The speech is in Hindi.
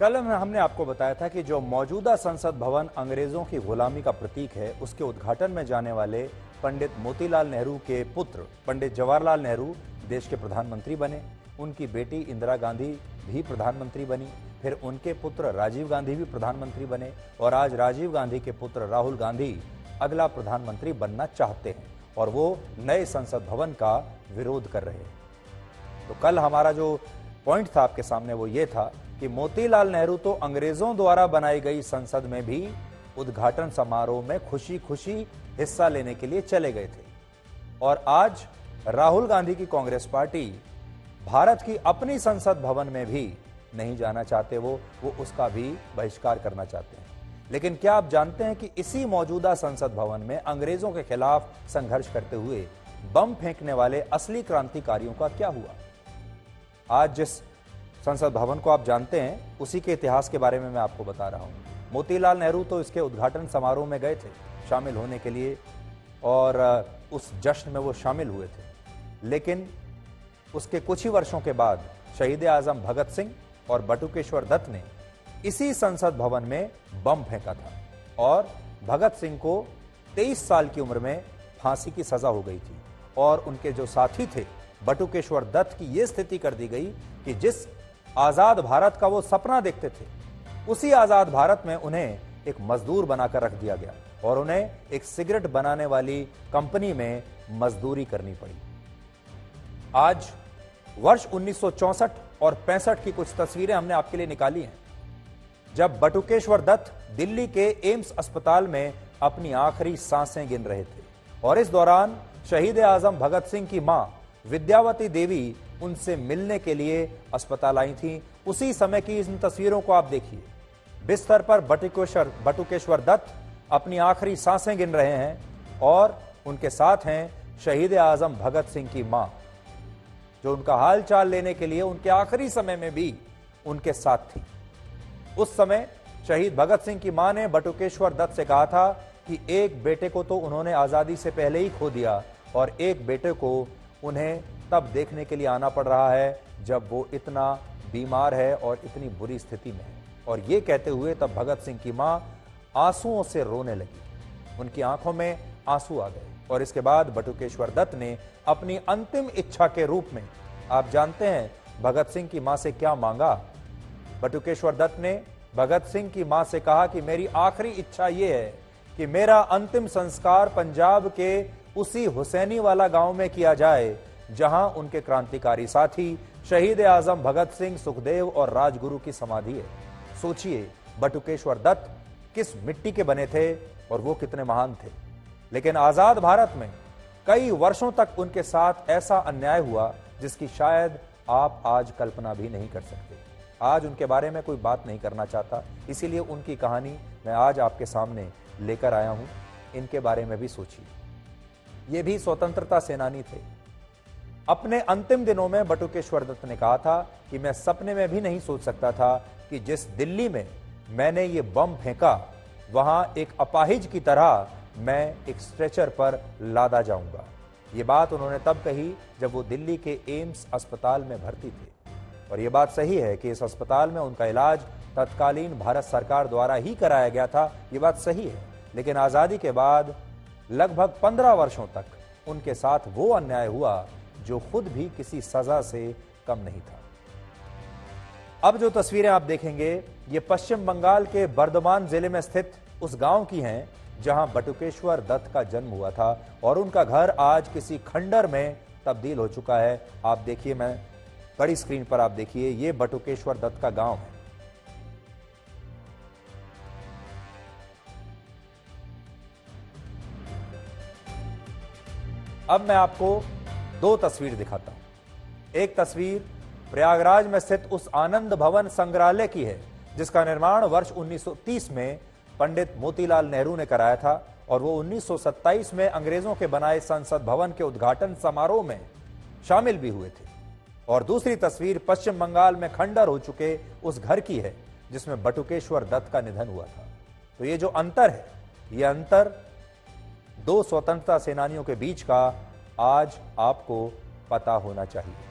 कल हमने आपको बताया था कि जो मौजूदा संसद भवन अंग्रेजों की गुलामी का प्रतीक है, उसके उद्घाटन में जाने वाले पंडित मोतीलाल नेहरू के पुत्र पंडित जवाहरलाल नेहरू देश के प्रधानमंत्री बने। उनकी बेटी इंदिरा गांधी भी प्रधानमंत्री बनी, फिर उनके पुत्र राजीव गांधी भी प्रधानमंत्री बने और आज राजीव गांधी के पुत्र राहुल गांधी अगला प्रधानमंत्री बनना चाहते हैं और वो नए संसद भवन का विरोध कर रहे हैं। तो कल हमारा जो पॉइंट था आपके सामने वो ये था कि मोतीलाल नेहरू तो अंग्रेजों द्वारा बनाई गई संसद में भी उद्घाटन समारोह में खुशी खुशी हिस्सा लेने के लिए चले गए थे और आज राहुल गांधी की कांग्रेस पार्टी भारत की अपनी संसद भवन में भी नहीं जाना चाहते, वो उसका भी बहिष्कार करना चाहते हैं। लेकिन क्या आप जानते हैं कि इसी मौजूदा संसद भवन में अंग्रेजों के खिलाफ संघर्ष करते हुए बम फेंकने वाले असली क्रांतिकारियों का क्या हुआ? आज जिस संसद भवन को आप जानते हैं उसी के इतिहास के बारे में मैं आपको बता रहा हूं। मोतीलाल नेहरू तो इसके उद्घाटन समारोह में गए थे शामिल होने के लिए और उस जश्न में वो शामिल हुए थे, लेकिन उसके कुछ ही वर्षों के बाद शहीद आजम भगत सिंह और बटुकेश्वर दत्त ने इसी संसद भवन में बम फेंका था और भगत सिंह को 23 साल की उम्र में फांसी की सजा हो गई थी और उनके जो साथी थे बटुकेश्वर दत्त की यह स्थिति कर दी गई कि जिस आजाद भारत का वो सपना देखते थे उसी आजाद भारत में उन्हें एक मजदूर बनाकर रख दिया गया और उन्हें एक सिगरेट बनाने वाली कंपनी में मजदूरी करनी पड़ी। आज वर्ष 1964 और 65 की कुछ तस्वीरें हमने आपके लिए निकाली हैं, जब बटुकेश्वर दत्त दिल्ली के एम्स अस्पताल में अपनी आखिरी सांसें गिन रहे थे और इस दौरान शहीद आजम भगत सिंह की मां विद्यावती देवी उनसे मिलने के लिए अस्पताल आई थी। उसी समय की इन तस्वीरों को आप देखिए। बिस्तर पर बटुकेश्वर दत्त अपनी आखिरी सांसें गिन रहे हैं और उनके साथ हैं शहीद आजम भगत सिंह की मां, जो उनका हाल चाल लेने के लिए उनके आखिरी समय में भी उनके साथ थी। उस समय शहीद भगत सिंह की मां ने बटुकेश्वर दत्त से कहा था कि एक बेटे को तो उन्होंने आजादी से पहले ही खो दिया और एक बेटे को उन्हें तब देखने के लिए आना पड़ रहा है जब वो इतना बीमार है और इतनी बुरी स्थिति में है। और ये कहते हुए तब भगत सिंह की मां आंसुओं से रोने लगी, उनकी आंखों में आंसू आ गए और इसके बाद बटुकेश्वर दत्त ने अपनी अंतिम इच्छा के रूप में, आप जानते हैं भगत सिंह की मां से क्या मांगा? बटुकेश्वर दत्त ने भगत सिंह की मां से कहा कि मेरी आखिरी इच्छा यह है कि मेरा अंतिम संस्कार पंजाब के उसी हुसैनी वाला गांव में किया जाए जहां उनके क्रांतिकारी साथी शहीद आजम भगत सिंह, सुखदेव और राजगुरु की समाधि है। सोचिए बटुकेश्वर दत्त किस मिट्टी के बने थे और वो कितने महान थे। लेकिन आजाद भारत में कई वर्षों तक उनके साथ ऐसा अन्याय हुआ जिसकी शायद आप आज कल्पना भी नहीं कर सकते। आज उनके बारे में कोई बात नहीं करना चाहता, इसीलिए उनकी कहानी मैं आज आपके सामने लेकर आया हूं। इनके बारे में भी सोचिए। ये भी स्वतंत्रता सेनानी थे। अपने अंतिम दिनों में बटुकेश्वर दत्त ने कहा था कि मैं सपने में भी नहीं सोच सकता था कि जिस दिल्ली में मैंने ये बम फेंका वहां एक अपाहिज की तरह मैं एक स्ट्रेचर पर लादा जाऊंगा। ये बात उन्होंने तब कही जब वो दिल्ली के एम्स अस्पताल में भर्ती थे और ये बात सही है कि इस अस्पताल में उनका इलाज तत्कालीन भारत सरकार द्वारा ही कराया गया था। ये बात सही है, लेकिन आजादी के बाद लगभग 15 वर्षों तक उनके साथ वो अन्याय हुआ जो खुद भी किसी सजा से कम नहीं था। अब जो तस्वीरें आप देखेंगे ये पश्चिम बंगाल के बर्धमान जिले में स्थित उस गांव की हैं जहां बटुकेश्वर दत्त का जन्म हुआ था और उनका घर आज किसी खंडर में तब्दील हो चुका है। आप देखिए, मैं बड़ी स्क्रीन पर आप देखिए, ये बटुकेश्वर दत्त का गांव है। अब मैं आपको दो तस्वीर दिखाता हूं। एक तस्वीर प्रयागराज में स्थित उस आनंद भवन संग्रहालय की है जिसका निर्माण वर्ष 1930 में पंडित मोतीलाल नेहरू ने कराया था और वो 1927 में अंग्रेजों के बनाए संसद भवन के उद्घाटन समारोह में शामिल भी हुए थे। और दूसरी तस्वीर पश्चिम बंगाल में खंडर हो चुके उस घर की है जिसमें बटुकेश्वर दत्त का निधन हुआ था। तो ये जो अंतर है, ये अंतर दो स्वतंत्रता सेनानियों के बीच का आज आपको पता होना चाहिए।